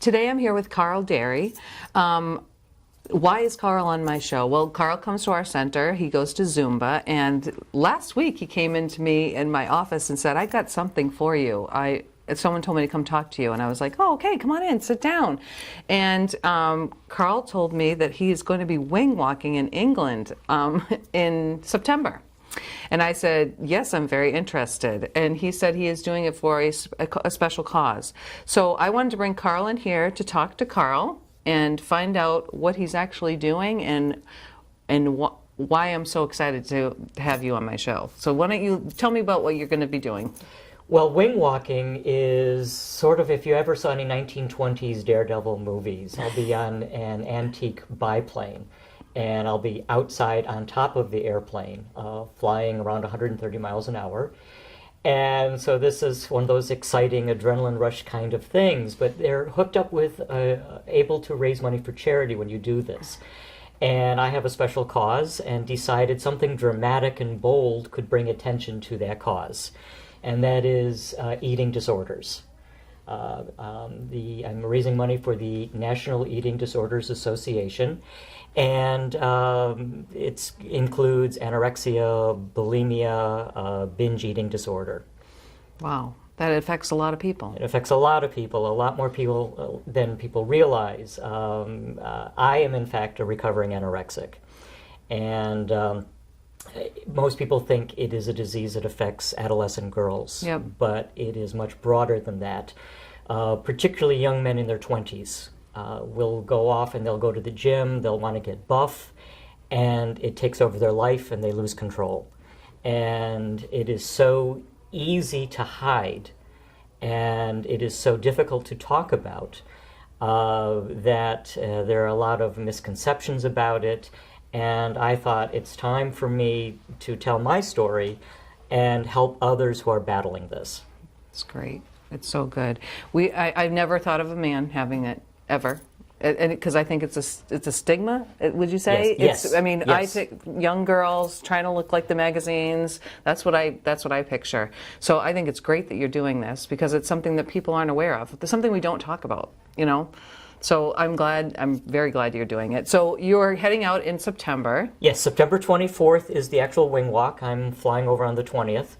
Today I'm here with Carl Derry. Why is Carl on my show? Well, Carl comes to our center. He goes to Zumba, and last week he came into me in my office and said, "I got something for you. Someone told me to come talk to you," and I was like, "Oh, okay, come on in, sit down." And Carl told me that he is going to be wing walking in England in September. And I said, yes, I'm very interested. And he said he is doing it for a special cause. So I wanted to bring Carl in here to talk to Carl and find out what he's actually doing and why I'm so excited to have you on my show. So why don't you tell me about what you're going to be doing? Well, wing walking is sort of, if you ever saw any 1920s Daredevil movies, I'll be on an antique biplane. And I'll be outside on top of the airplane, flying around 130 miles an hour. And so this is one of those exciting adrenaline rush kind of things, but they're hooked up with, able to raise money for charity when you do this. And I have a special cause and decided something dramatic and bold could bring attention to that cause. And that is eating disorders. I'm raising money for the National Eating Disorders Association. And it includes anorexia, bulimia, binge eating disorder. Wow, that affects a lot of people. It affects a lot of people, a lot more people than people realize. I am, in fact, a recovering anorexic. And most people think it is a disease that affects adolescent girls. Yep. But it is much broader than that, particularly young men in their 20s. Will go off and they'll go to the gym, they'll want to get buff, and it takes over their life and they lose control. And it is so easy to hide, and it is so difficult to talk about that there are a lot of misconceptions about it. And I thought it's time for me to tell my story and help others who are battling this. It's great. It's so good. I've never thought of a man having it. Ever, and because I think it's a stigma. Would you say? Yes. I mean, Yes. I think young girls trying to look like the magazines. That's what I picture. So I think it's great that you're doing this because it's something that people aren't aware of. It's something we don't talk about. So I'm very glad you're doing it. So you're heading out in September. Yes, September 24th is the actual wing walk. I'm flying over on the 20th.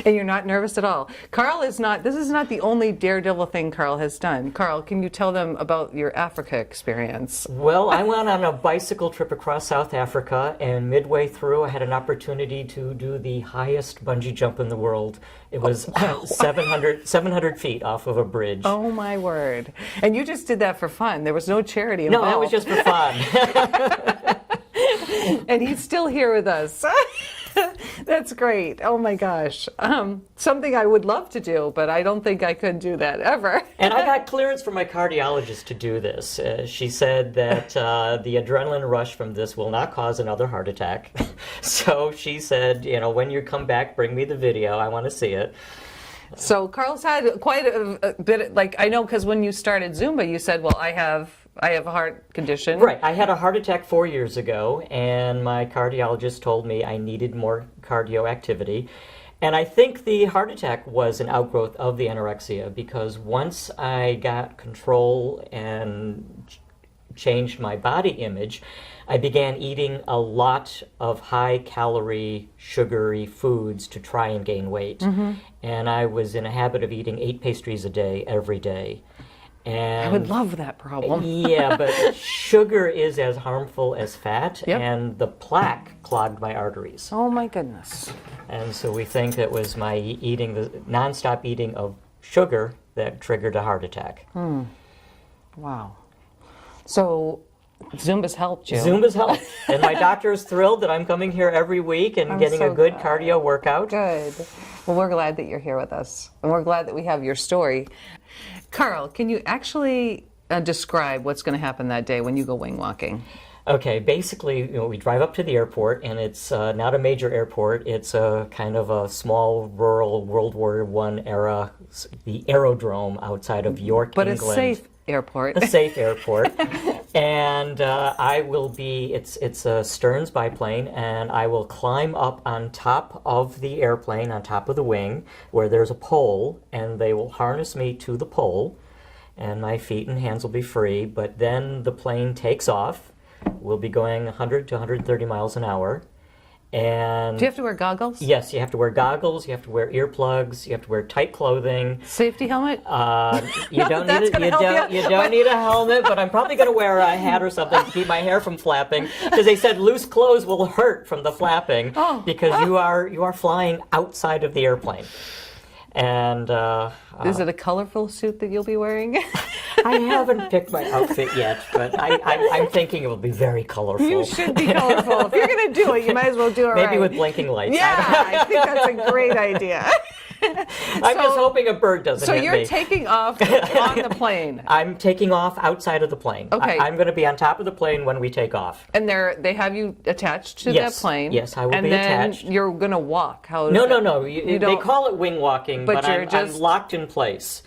And you're not nervous at all. This is not the only daredevil thing Carl has done. Carl, can you tell them about your Africa experience? Well, I went on a bicycle trip across South Africa, and midway through I had an opportunity to do the highest bungee jump in the world. It was 700 feet off of a bridge. Oh my word. And you just did that for fun. There was no charity involved. No, that was just for fun. And he's still here with us. That's great. Oh my gosh. Something I would love to do, but I don't think I could do that ever. And I got clearance from my cardiologist to do this. She said that the adrenaline rush from this will not cause another heart attack. So she said, when you come back, bring me the video. I want to see it. So Carl's had quite a bit, I know because when you started Zumba, you said, well, I have a heart condition. Right. I had a heart attack 4 years ago, and my cardiologist told me I needed more cardio activity. And I think the heart attack was an outgrowth of the anorexia, because once I got control and changed my body image, I began eating a lot of high-calorie, sugary foods to try and gain weight. Mm-hmm. And I was in a habit of eating 8 pastries a day, every day. And I would love that problem. Yeah, but sugar is as harmful as fat, Yep. and the plaque clogged my arteries. Oh my goodness. And so we think it was my eating, the nonstop eating of sugar that triggered a heart attack. Wow. So Zumba's helped you. Zumba's helped. And my doctor is thrilled that I'm coming here every week and getting so a good glad. cardio workout. Good. Well, we're glad that you're here with us. And we're glad that we have your story. Carl, can you actually describe what's going to happen that day when you go wing walking? Okay, basically, we drive up to the airport, and it's not a major airport. It's a kind of a small, rural World War I era, the aerodrome outside of York, But England. a safe airport. A safe airport. And I will be, it's a Stearns biplane, and I will climb up on top of the airplane, on top of the wing, where there's a pole, and they will harness me to the pole. and my feet and hands will be free, but then the plane takes off. We'll be going 100 to 130 miles an hour. And Do you have to wear goggles? yes, you have to wear goggles, you have to wear earplugs, you have to wear tight clothing. Safety helmet? You don't That's need gonna help you. you don't need a helmet, but I'm probably going to wear a hat or something to keep my hair from flapping, because they said loose clothes will hurt from the flapping because you are flying outside of the airplane. And Is it a colorful suit that you'll be wearing? I haven't picked my outfit yet, but I'm thinking it will be very colorful. You should be colorful. If you're going to do it, you might as well do it right. Maybe with blinking lights. Yeah, I think that's a great idea. I'm just hoping a bird doesn't hit me. So you're taking off on the plane. I'm taking off outside of the plane. Okay. I'm going to be on top of the plane when we take off. And they have you attached to Yes. that plane. Yes, I will and be then attached. You're going to walk. How is No, that? no. You They don't- call it wing walking, But but you're I'm just- locked in place.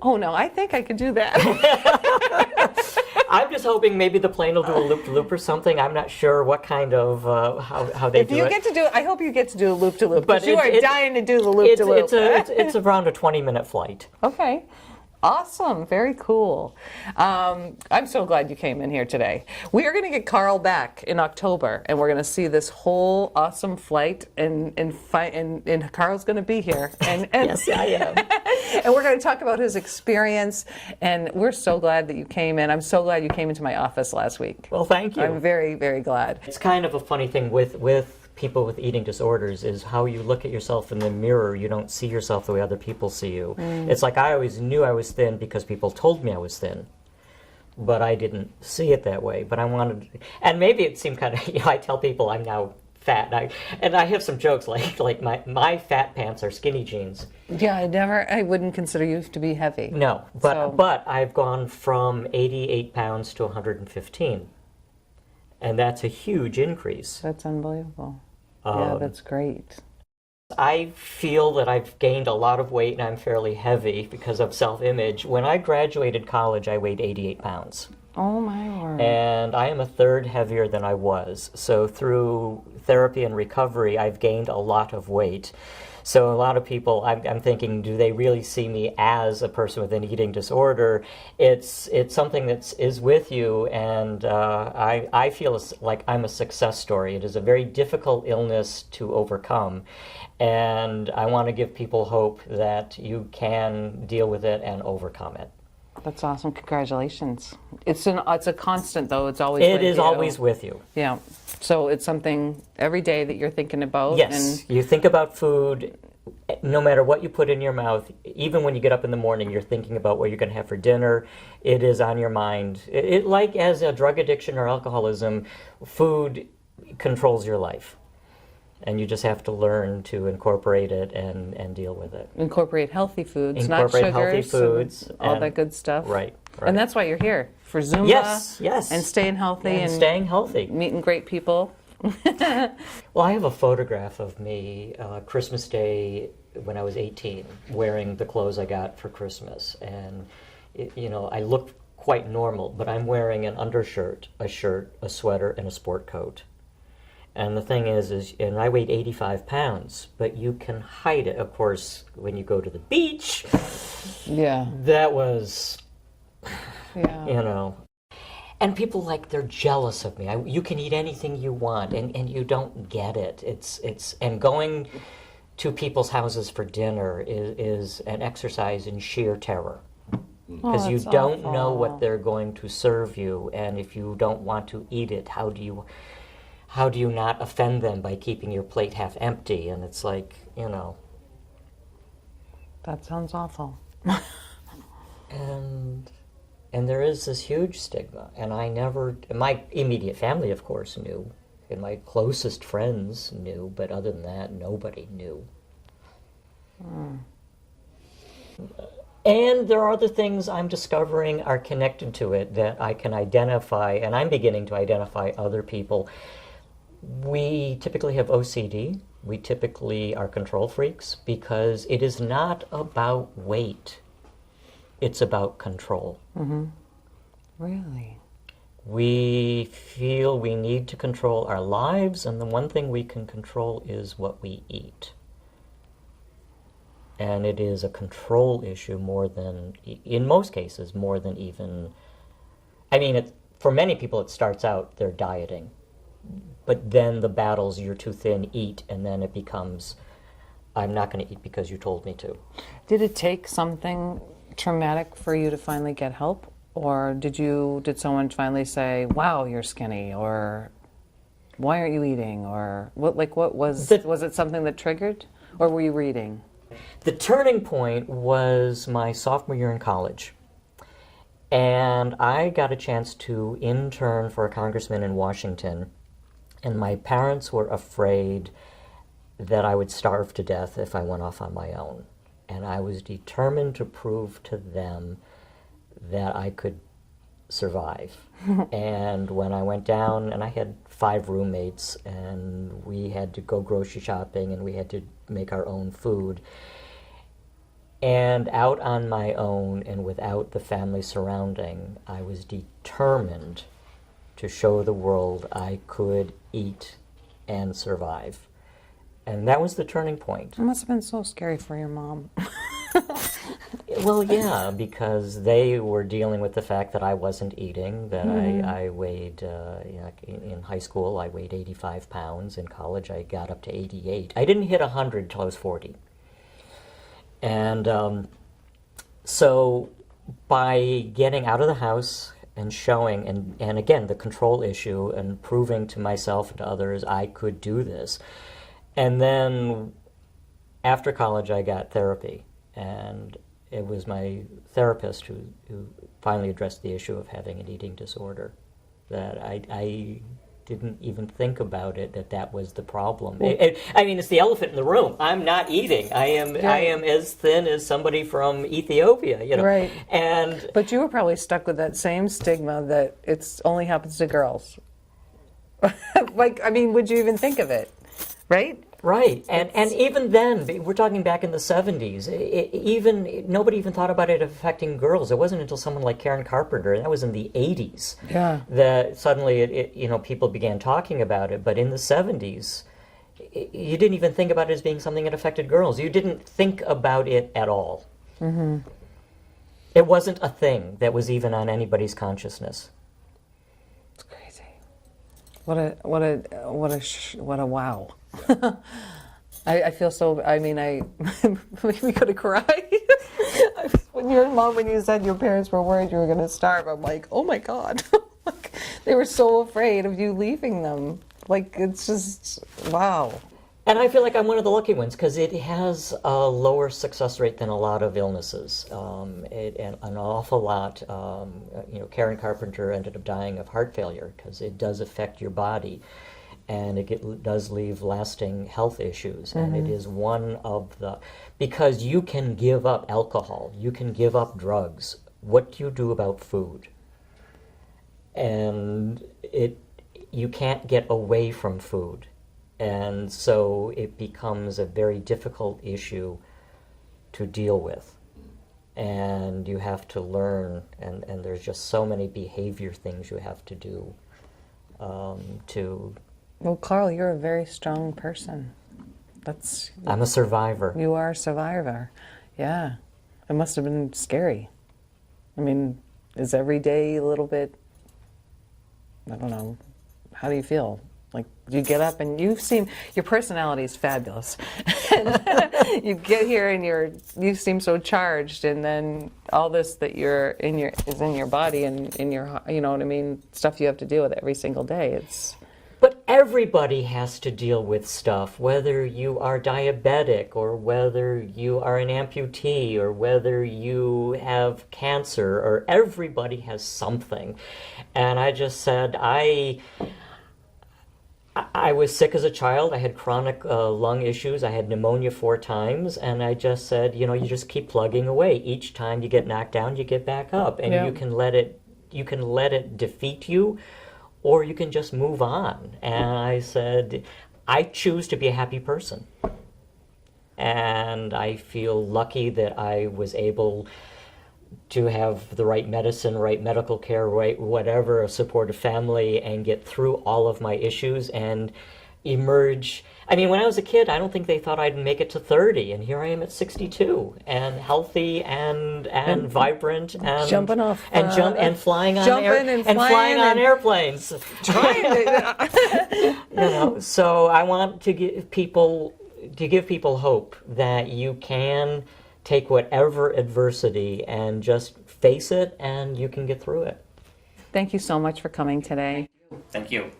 Oh, no, I think I could do that. I'm just hoping maybe the plane will do a loop-to-loop or something. I'm not sure what kind of, how they If do you it. get to do it, I hope you get to do a loop-to-loop. But Because you are it's- dying to do the loop-to-loop. It's around a 20-minute flight. Okay. Awesome. Very cool. I'm so glad you came in here today. We are going to get Carl back in October, and we're going to see this whole awesome flight, and Carl's going to be here. And Yes, I am. and we're going to talk about his experience, and we're so glad that you came in. I'm so glad you came into my office last week. Well, thank you. I'm very, very glad. It's kind of a funny thing with people with eating disorders is how you look at yourself in the mirror. You don't see yourself the way other people see you. It's like I always knew I was thin because people told me I was thin, but I didn't see it that way. But I wanted, and maybe it seemed kind of, I tell people I'm now fat, and I have some jokes like my fat pants are skinny jeans. Yeah, I wouldn't consider you to be heavy. No, but I've gone from 88 pounds to 115. And that's a huge increase. That's unbelievable. Yeah, that's great. I feel that I've gained a lot of weight and I'm fairly heavy because of self-image. When I graduated college, I weighed 88 pounds. Oh, my word. And I am a third heavier than I was. So through therapy and recovery, I've gained a lot of weight. So a lot of people, I'm thinking, do they really see me as a person with an eating disorder? It's something that is with you, and I feel like I'm a success story. It is a very difficult illness to overcome, and I want to give people hope that you can deal with it and overcome it. That's awesome. Congratulations. It's a constant, though. It's always It with is you. always with you. Yeah. So it's something every day that you're thinking about. Yes, you think about food, no matter what you put in your mouth. Even when you get up in the morning, you're thinking about what you're going to have for dinner. It is on your mind. It like as a drug addiction or alcoholism, food controls your life. And you just have to learn to incorporate it and deal with it. Incorporate healthy foods, Incorporate not healthy sugars, foods, all and- that good stuff. Right. And that's why you're here, for Zumba. Yes. And staying healthy and staying healthy. meeting great people. Well, I have a photograph of me Christmas Day when I was 18, wearing the clothes I got for Christmas. And, I look quite normal, but I'm wearing an undershirt, a shirt, a sweater, and a sport coat. And the thing is, and I weighed 85 pounds, but you can hide it. Of course, when you go to the beach, Yeah. that was, Yeah. And people they're jealous of me. You can eat anything you want, and you don't get it. And going to people's houses for dinner is an exercise in sheer terror. Because you that's don't awful. know what they're going to serve you, and if you don't want to eat it, how do you not offend them by keeping your plate half empty? And it's That sounds awful. and there is this huge stigma, and my immediate family, of course, knew, and my closest friends knew, but other than that, nobody knew. And there are other things I'm discovering are connected to it that I can identify, and I'm beginning to identify other people. We typically have OCD. We typically are control freaks because it is not about weight. It's about control. Really? We feel we need to control our lives, and the one thing we can control is what we eat. And it is a control issue more than, in most cases, more than even, I mean, for many people it starts out they're dieting, but then the battle's you're too thin, eat, and then it becomes, I'm not going to eat because you told me to. Did it take something traumatic for you to finally get help? Or did someone finally say, wow, you're skinny, or why aren't you eating? Or what was it something that triggered? Or were you reading? The turning point was my sophomore year in college. And I got a chance to intern for a congressman in Washington. And my parents were afraid that I would starve to death if I went off on my own. And I was determined to prove to them that I could survive. And when I went down, and I had 5 roommates, and we had to go grocery shopping, and we had to make our own food. And out on my own and without the family surrounding, I was determined to show the world I could eat and survive. And that was the turning point. It must have been so scary for your mom. Well, yeah, because they were dealing with the fact that I wasn't eating, that I weighed, in high school I weighed 85 pounds. In college I got up to 88. I didn't hit 100 until I was 40. And so by getting out of the house and showing, and again, the control issue and proving to myself and to others I could do this. And then after college I got therapy, and it was my therapist who finally addressed the issue of having an eating disorder. That I didn't even think about it, that was the problem. I mean, it's the elephant in the room. I'm not eating. I am as thin as somebody from Ethiopia, you know. Right. But you were probably stuck with that same stigma that it only happens to girls. Would you even think of it? Right? Right, and even then, we're talking back in the 70s, nobody even thought about it affecting girls. It wasn't until someone like Karen Carpenter, that was in the 80s, that suddenly people began talking about it. But in the 70s, you didn't even think about it as being something that affected girls. You didn't think about it at all. Mm-hmm. It wasn't a thing that was even on anybody's consciousness. It's crazy. What a wow. I feel so, we could have cried. When you said your parents were worried you were going to starve, I'm like, oh my God. They were so afraid of you leaving them. It's just, wow. And I feel like I'm one of the lucky ones because it has a lower success rate than a lot of illnesses. An awful lot, Karen Carpenter ended up dying of heart failure because it does affect your body. And it does leave lasting health issues. Mm-hmm. And it is one of because you can give up alcohol, you can give up drugs. What do you do about food? And you can't get away from food. And so it becomes a very difficult issue to deal with. And you have to learn, and there's just so many behavior things you have to do to... Well, Carl, you're a very strong person. I'm a survivor. You are a survivor. Yeah. It must have been scary. I mean, is every day a little bit, I don't know, how do you feel? You get up and your personality is fabulous. You get here and you seem so charged, and then all this that is in your body and in your, you know what I mean, stuff you have to deal with every single day. But everybody has to deal with stuff, whether you are diabetic or whether you are an amputee or whether you have cancer, or everybody has something. And I just said, I was sick as a child. I had chronic lung issues. I had pneumonia 4 times. And I just said, you just keep plugging away. Each time you get knocked down, you get back up. And you can let it defeat you, or you can just move on. And I said, I choose to be a happy person. And I feel lucky that I was able to have the right medicine, right medical care, right whatever, a supportive family, and get through all of my issues. And, emerge. I mean, when I was a kid, I don't think they thought I'd make it to 30, and here I am at 62, and healthy and vibrant and jumping off, and flying on jumping and flying on and airplanes. trying to. You know, so I want to give people hope that you can take whatever adversity and just face it, and you can get through it. Thank you so much for coming today. Thank you.